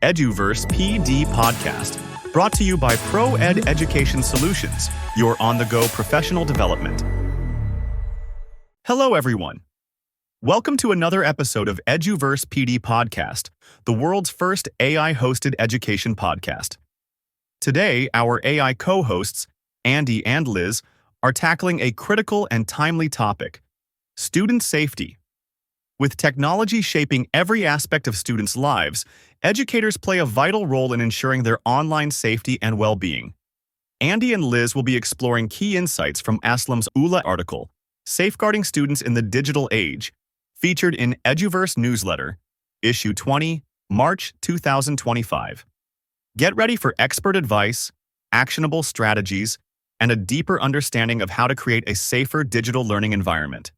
EduVerse PD podcast, brought to you by ProEd Education Solutions, your on-the-go professional development. Hello, everyone. Welcome to another episode of EduVerse PD podcast, the world's first AI-hosted education podcast. Today, our AI co-hosts, Andy and Liz, are tackling a critical and timely topic: student safety. With technology shaping every aspect of students' lives, educators play a vital role in ensuring their online safety and well-being. Andy and Liz will be exploring key insights from Aslom Ullah article, Safeguarding Students in the Digital Age, featured in EduVerse Newsletter, Issue 20, March 2025. Get ready for expert advice, actionable strategies, and a deeper understanding of how to create a safer digital learning environment.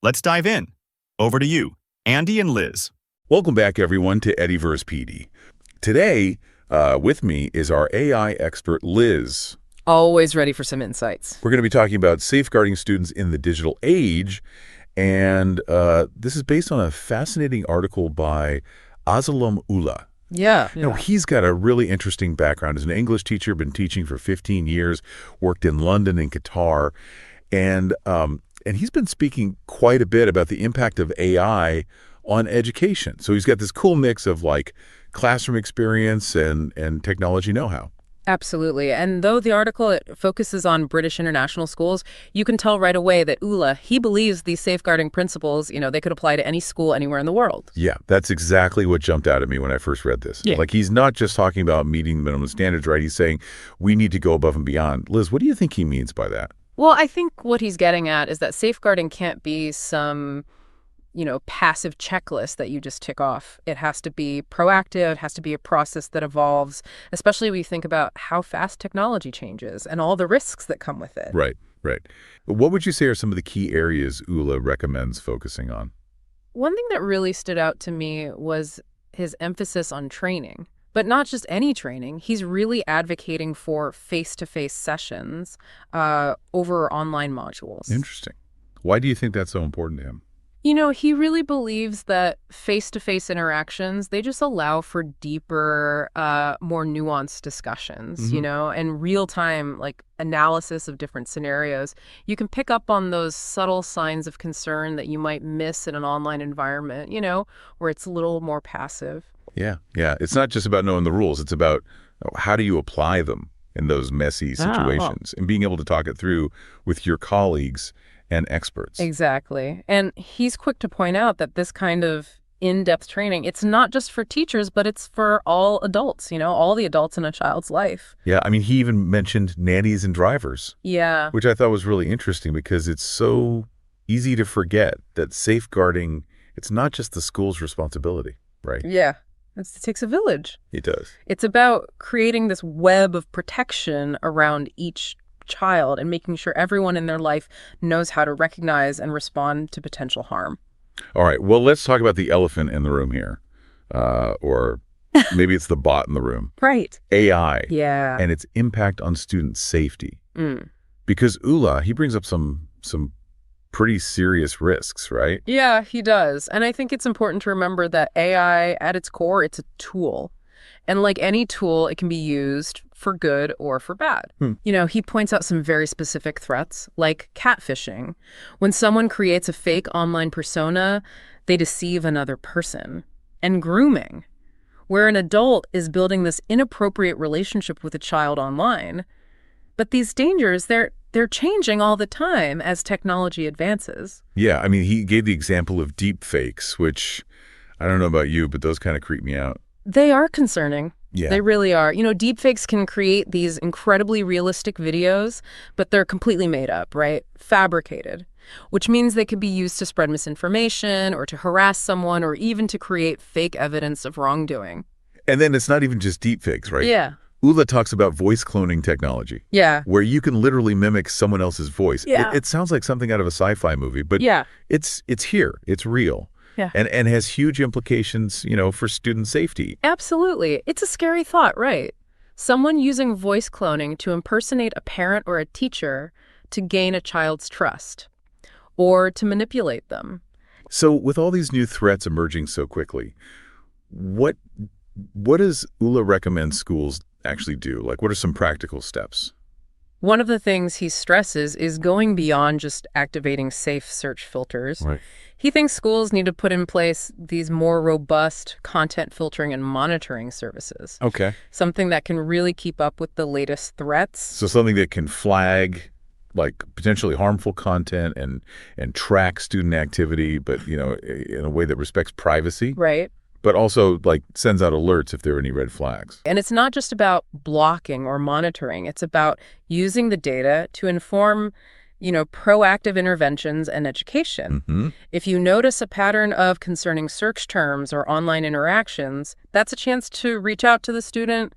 Let's dive in. Over to you, Andy and Liz. Welcome back, everyone, to EduVerse PD. Today, with me is our AI expert, Liz. Always ready for some insights. We're going to be talking about safeguarding students in the digital age, and this is based on a fascinating article by Aslom Ullah. Yeah. He's got a really interesting background. As an English teacher, been teaching for 15 years, worked in London and Qatar, and he's been speaking quite a bit about the impact of AI on education. So he's got this cool mix of like classroom experience and technology know-how. Absolutely. And though the article focuses on British international schools, you can tell right away that Ullah, he believes these safeguarding principles, they could apply to any school anywhere in the world. Yeah, that's exactly what jumped out at me when I first read this. Yeah. Like, he's not just talking about meeting the minimum standards, right? He's saying we need to go above and beyond. Liz, what do you think he means by that? Well, I think what he's getting at is that safeguarding can't be some, passive checklist that you just tick off. It has to be proactive. It has to be a process that evolves, especially when you think about how fast technology changes and all the risks that come with it. Right. What would you say are some of the key areas Ullah recommends focusing on? One thing that really stood out to me was his emphasis on training. But not just any training. He's really advocating for face-to-face sessions over online modules. Interesting. Why do you think that's so important to him? He really believes that face-to-face interactions, they just allow for deeper, more nuanced discussions, and real-time, analysis of different scenarios. You can pick up on those subtle signs of concern that you might miss in an online environment, where it's a little more passive. Yeah. It's not just about knowing the rules. It's about how do you apply them in those messy situations and being able to talk it through with your colleagues and experts. Exactly. And he's quick to point out that this kind of in-depth training, it's not just for teachers, but it's for all adults, all the adults in a child's life. Yeah. I mean, he even mentioned nannies and drivers. Yeah. Which I thought was really interesting because it's so easy to forget that safeguarding, it's not just the school's responsibility, right? Yeah. It takes a village. It does. It's about creating this web of protection around each child and making sure everyone in their life knows how to recognize and respond to potential harm. All right. Well, let's talk about the elephant in the room here. Or maybe it's the bot in the room. Right. AI. Yeah. And its impact on student safety. Mm. Because Ullah, he brings up some pretty serious risks, right? Yeah, he does. And I think it's important to remember that AI, at its core, it's a tool. And like any tool, it can be used for good or for bad. He points out some very specific threats, like catfishing. When someone creates a fake online persona, they deceive another person. And grooming, where an adult is building this inappropriate relationship with a child online. But these dangers, they're changing all the time as technology advances. Yeah, I mean, he gave the example of deep fakes, which I don't know about you, but those kind of creep me out. They are concerning. Yeah. They really are. Deepfakes can create these incredibly realistic videos, but they're completely made up, right? Fabricated, which means they could be used to spread misinformation or to harass someone or even to create fake evidence of wrongdoing. And then it's not even just deepfakes, right? Yeah. Ullah talks about voice cloning technology. Yeah. Where you can literally mimic someone else's voice. Yeah. It sounds like something out of a sci-fi movie, but yeah, it's here. It's real. Yeah. And has huge implications, for student safety. Absolutely. It's a scary thought, right? Someone using voice cloning to impersonate a parent or a teacher to gain a child's trust or to manipulate them. So with all these new threats emerging so quickly, what What does Ullah recommend schools actually do? Like, what are some practical steps? One of the things he stresses is going beyond just activating safe search filters. Right. He thinks schools need to put in place these more robust content filtering and monitoring services. Okay. Something that can really keep up with the latest threats. So something that can flag like potentially harmful content and track student activity, but in a way that respects privacy. Right. But also like sends out alerts if there are any red flags. And it's not just about blocking or monitoring. It's about using the data to inform, proactive interventions and education. Mm-hmm. If you notice a pattern of concerning search terms or online interactions, that's a chance to reach out to the student,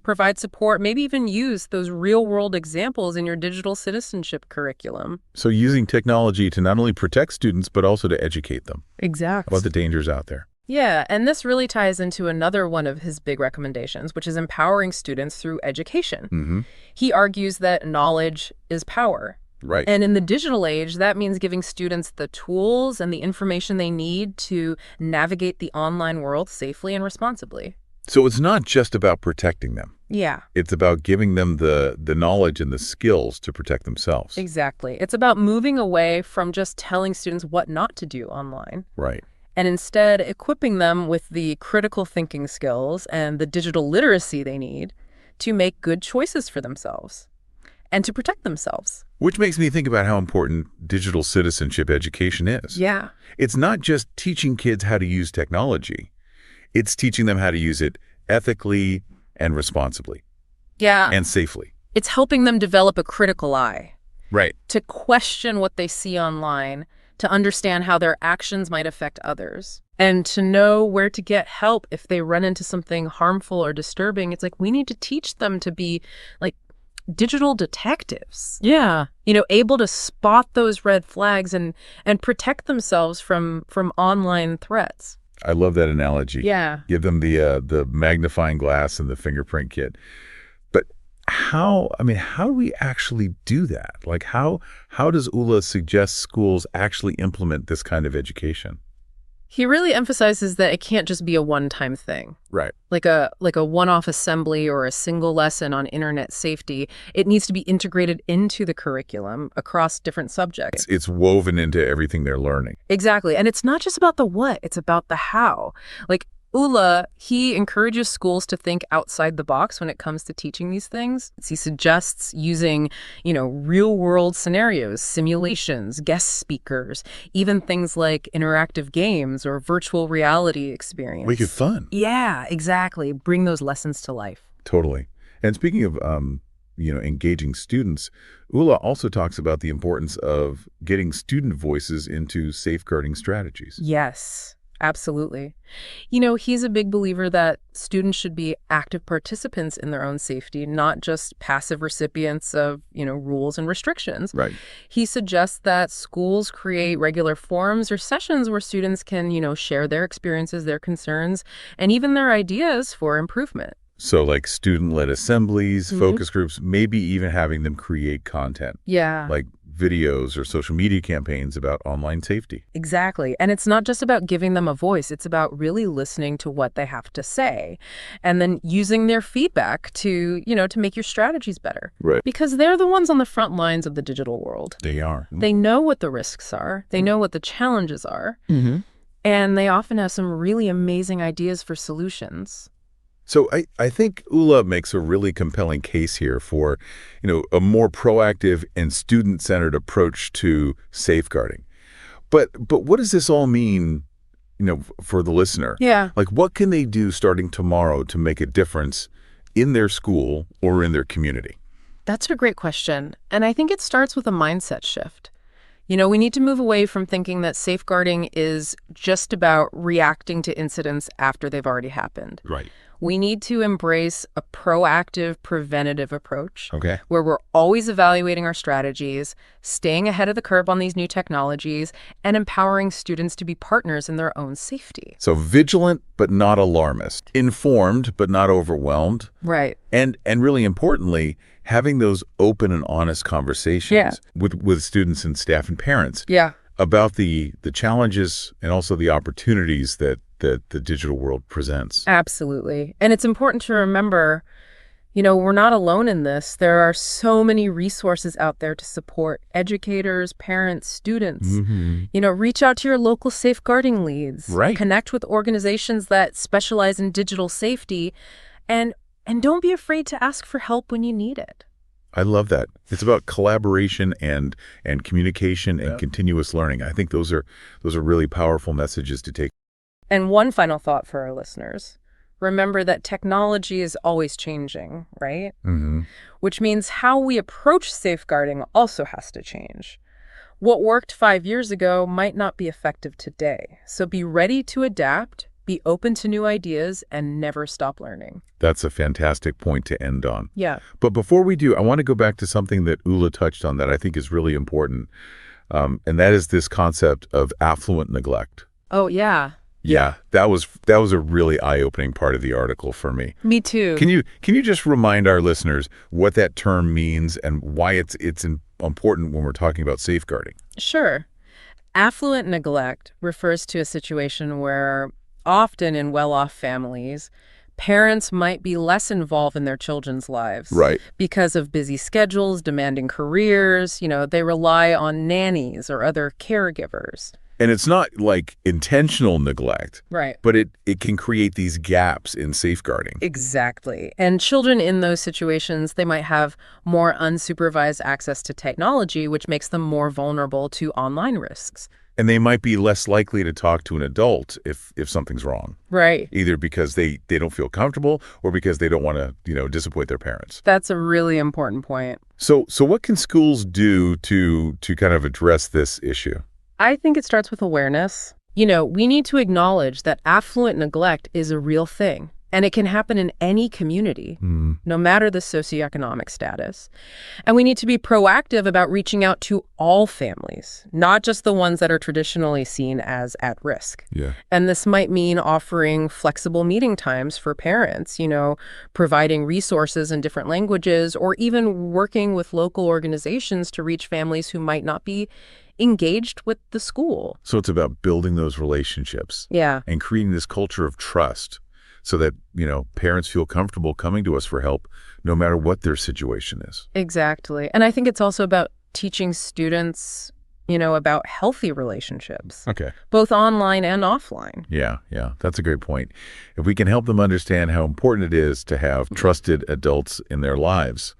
provide support, maybe even use those real-world examples in your digital citizenship curriculum. So using technology to not only protect students, but also to educate them Exactly. about the dangers out there. Yeah, and this really ties into another one of his big recommendations, which is empowering students through education. Mm-hmm. He argues that knowledge is power. Right. And in the digital age, that means giving students the tools and the information they need to navigate the online world safely and responsibly. So it's not just about protecting them. Yeah. It's about giving them the knowledge and the skills to protect themselves. Exactly. It's about moving away from just telling students what not to do online. Right. And instead equipping them with the critical thinking skills and the digital literacy they need to make good choices for themselves and to protect themselves. Which makes me think about how important digital citizenship education is. Yeah. It's not just teaching kids how to use technology. It's teaching them how to use it ethically and responsibly. Yeah. And safely. It's helping them develop a critical eye. Right. To question what they see online, to understand how their actions might affect others, and to know where to get help if they run into something harmful or disturbing. It's like we need to teach them to be like digital detectives. Yeah. Able to spot those red flags and protect themselves from online threats. I love that analogy. Yeah. Give them the magnifying glass and the fingerprint kit. But how do we actually do that? Like how does Ullah suggest schools actually implement this kind of education? He really emphasizes that it can't just be a one-time thing. Right. Like a one-off assembly or a single lesson on internet safety. It needs to be integrated into the curriculum across different subjects. It's woven into everything they're learning. Exactly. And it's not just about the what, it's about the how. Like Ullah, he encourages schools to think outside the box when it comes to teaching these things. He suggests using, real-world scenarios, simulations, guest speakers, even things like interactive games or virtual reality experience. Make it fun. Yeah, exactly. Bring those lessons to life. Totally. And speaking of, engaging students, Ullah also talks about the importance of getting student voices into safeguarding strategies. Yes. Absolutely. He's a big believer that students should be active participants in their own safety, not just passive recipients of, rules and restrictions. Right. He suggests that schools create regular forums or sessions where students can, share their experiences, their concerns, and even their ideas for improvement. So like student-led assemblies, focus groups, maybe even having them create content. Yeah. Like videos or social media campaigns about online safety. Exactly. And it's not just about giving them a voice. It's about really listening to what they have to say and then using their feedback to, to make your strategies better. Right. Because they're the ones on the front lines of the digital world. They are. They know what the risks are. They know what the challenges are. Mm-hmm. And they often have some really amazing ideas for solutions. So I think Ullah makes a really compelling case here for, a more proactive and student-centered approach to safeguarding. But what does this all mean, for the listener? Yeah. Like what can they do starting tomorrow to make a difference in their school or in their community? That's a great question. And I think it starts with a mindset shift. We need to move away from thinking that safeguarding is just about reacting to incidents after they've already happened. Right. We need to embrace a proactive, preventative approach. Okay. Where we're always evaluating our strategies, staying ahead of the curve on these new technologies, and empowering students to be partners in their own safety. So vigilant, but not alarmist. Informed, but not overwhelmed. Right. And really importantly, having those open and honest conversations with students and staff and parents. Yeah. About the challenges and also the opportunities that that the digital world presents. Absolutely. And it's important to remember, we're not alone in this. There are so many resources out there to support educators, parents, students. Reach out to your local safeguarding leads. Right. Connect with organizations that specialize in digital safety. And don't be afraid to ask for help when you need it. I love that. It's about collaboration and communication and continuous learning. I think those are really powerful messages to take. And one final thought for our listeners. Remember that technology is always changing, right? Which means how we approach safeguarding also has to change. What worked 5 years ago might not be effective today. So be ready to adapt, be open to new ideas, and never stop learning. That's a fantastic point to end on. Yeah. But before we do, I want to go back to something that Ullah touched on that I think is really important. And that is this concept of affluent neglect. Oh, yeah. Yeah, that was a really eye-opening part of the article for me. Me too. Can you just remind our listeners what that term means and why it's important when we're talking about safeguarding? Sure. Affluent neglect refers to a situation where, often in well-off families, parents might be less involved in their children's lives. Right. Because of busy schedules, demanding careers, they rely on nannies or other caregivers. And it's not like intentional neglect, right? But it can create these gaps in safeguarding. Exactly. And children in those situations, they might have more unsupervised access to technology, which makes them more vulnerable to online risks. And they might be less likely to talk to an adult if something's wrong. Right. Either because they don't feel comfortable or because they don't want to, disappoint their parents. That's a really important point. So what can schools do to kind of address this issue? I think it starts with awareness. We need to acknowledge that affluent neglect is a real thing, and it can happen in any community, no matter the socioeconomic status. And we need to be proactive about reaching out to all families, not just the ones that are traditionally seen as at risk. Yeah. And this might mean offering flexible meeting times for parents, providing resources in different languages, or even working with local organizations to reach families who might not be engaged with the school. So it's about building those relationships. Yeah. And creating this culture of trust so that, parents feel comfortable coming to us for help no matter what their situation is. Exactly. And I think it's also about teaching students, about healthy relationships. Okay. Both online and offline. Yeah. That's a great point. If we can help them understand how important it is to have trusted adults in their lives,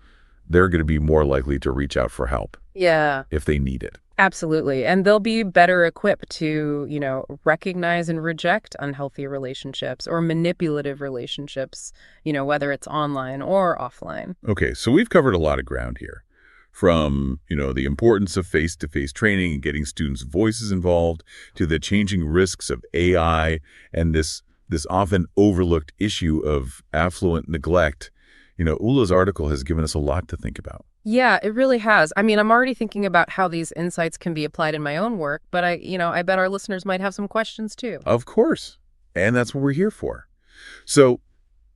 they're going to be more likely to reach out for help. Yeah. If they need it. Absolutely. And they'll be better equipped to, recognize and reject unhealthy relationships or manipulative relationships, whether it's online or offline. Okay, so we've covered a lot of ground here. From, the importance of face-to-face training and getting students' voices involved to the changing risks of AI and this often overlooked issue of affluent neglect. Ullah's article has given us a lot to think about. Yeah, it really has. I mean, I'm already thinking about how these insights can be applied in my own work, but I bet our listeners might have some questions too. Of course. And that's what we're here for. So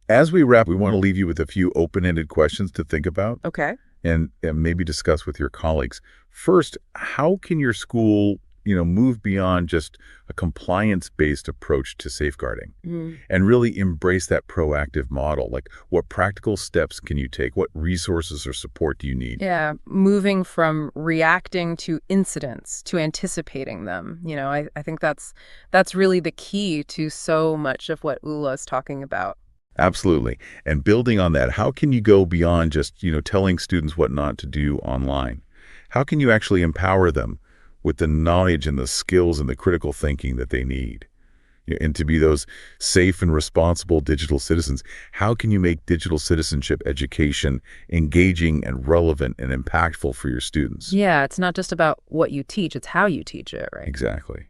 as we wrap, we want to leave you with a few open-ended questions to think about. Okay. And maybe discuss with your colleagues. First, how can your school, move beyond just a compliance-based approach to safeguarding and really embrace that proactive model? Like, what practical steps can you take? What resources or support do you need? Yeah, moving from reacting to incidents to anticipating them. I think that's really the key to so much of what Ullah is talking about. Absolutely. And building on that, how can you go beyond just, telling students what not to do online? How can you actually empower them with the knowledge and the skills and the critical thinking that they need? And to be those safe and responsible digital citizens, how can you make digital citizenship education engaging and relevant and impactful for your students? Yeah, it's not just about what you teach, it's how you teach it, right? Exactly.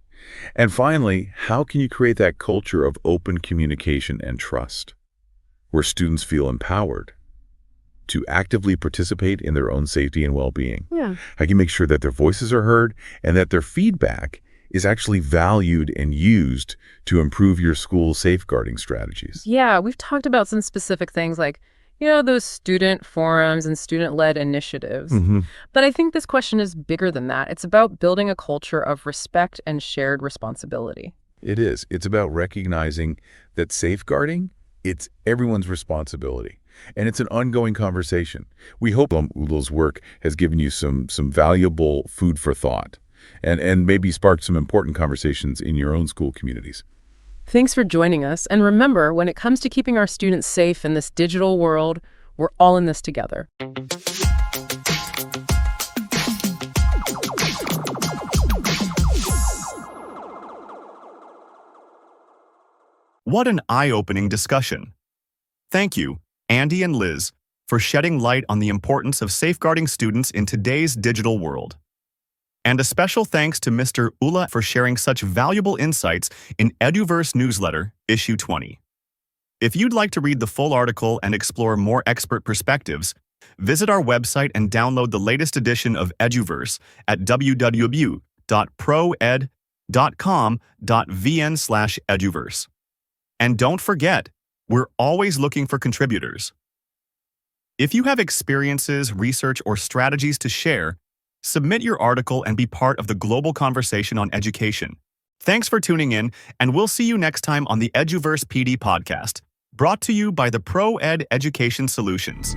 And finally, how can you create that culture of open communication and trust, where students feel empowered to actively participate in their own safety and well-being? Yeah. How can you make sure that their voices are heard and that their feedback is actually valued and used to improve your school's safeguarding strategies? Yeah, we've talked about some specific things like, those student forums and student-led initiatives. But I think this question is bigger than that. It's about building a culture of respect and shared responsibility. It is. It's about recognizing that safeguarding, it's everyone's responsibility. And it's an ongoing conversation. We hope Aslom Ullah's work has given you some valuable food for thought and maybe sparked some important conversations in your own school communities. Thanks for joining us. And remember, when it comes to keeping our students safe in this digital world, we're all in this together. What an eye-opening discussion. Thank you, Andy and Liz, for shedding light on the importance of safeguarding students in today's digital world. And a special thanks to Mr. Ullah for sharing such valuable insights in EduVerse Newsletter, Issue 20. If you'd like to read the full article and explore more expert perspectives, visit our website and download the latest edition of EduVerse at www.proed.com.vn/eduverse. And don't forget, we're always looking for contributors. If you have experiences, research, or strategies to share, submit your article and be part of the global conversation on education. Thanks for tuning in, and we'll see you next time on the EduVerse PD podcast, brought to you by the ProEd Education Solutions.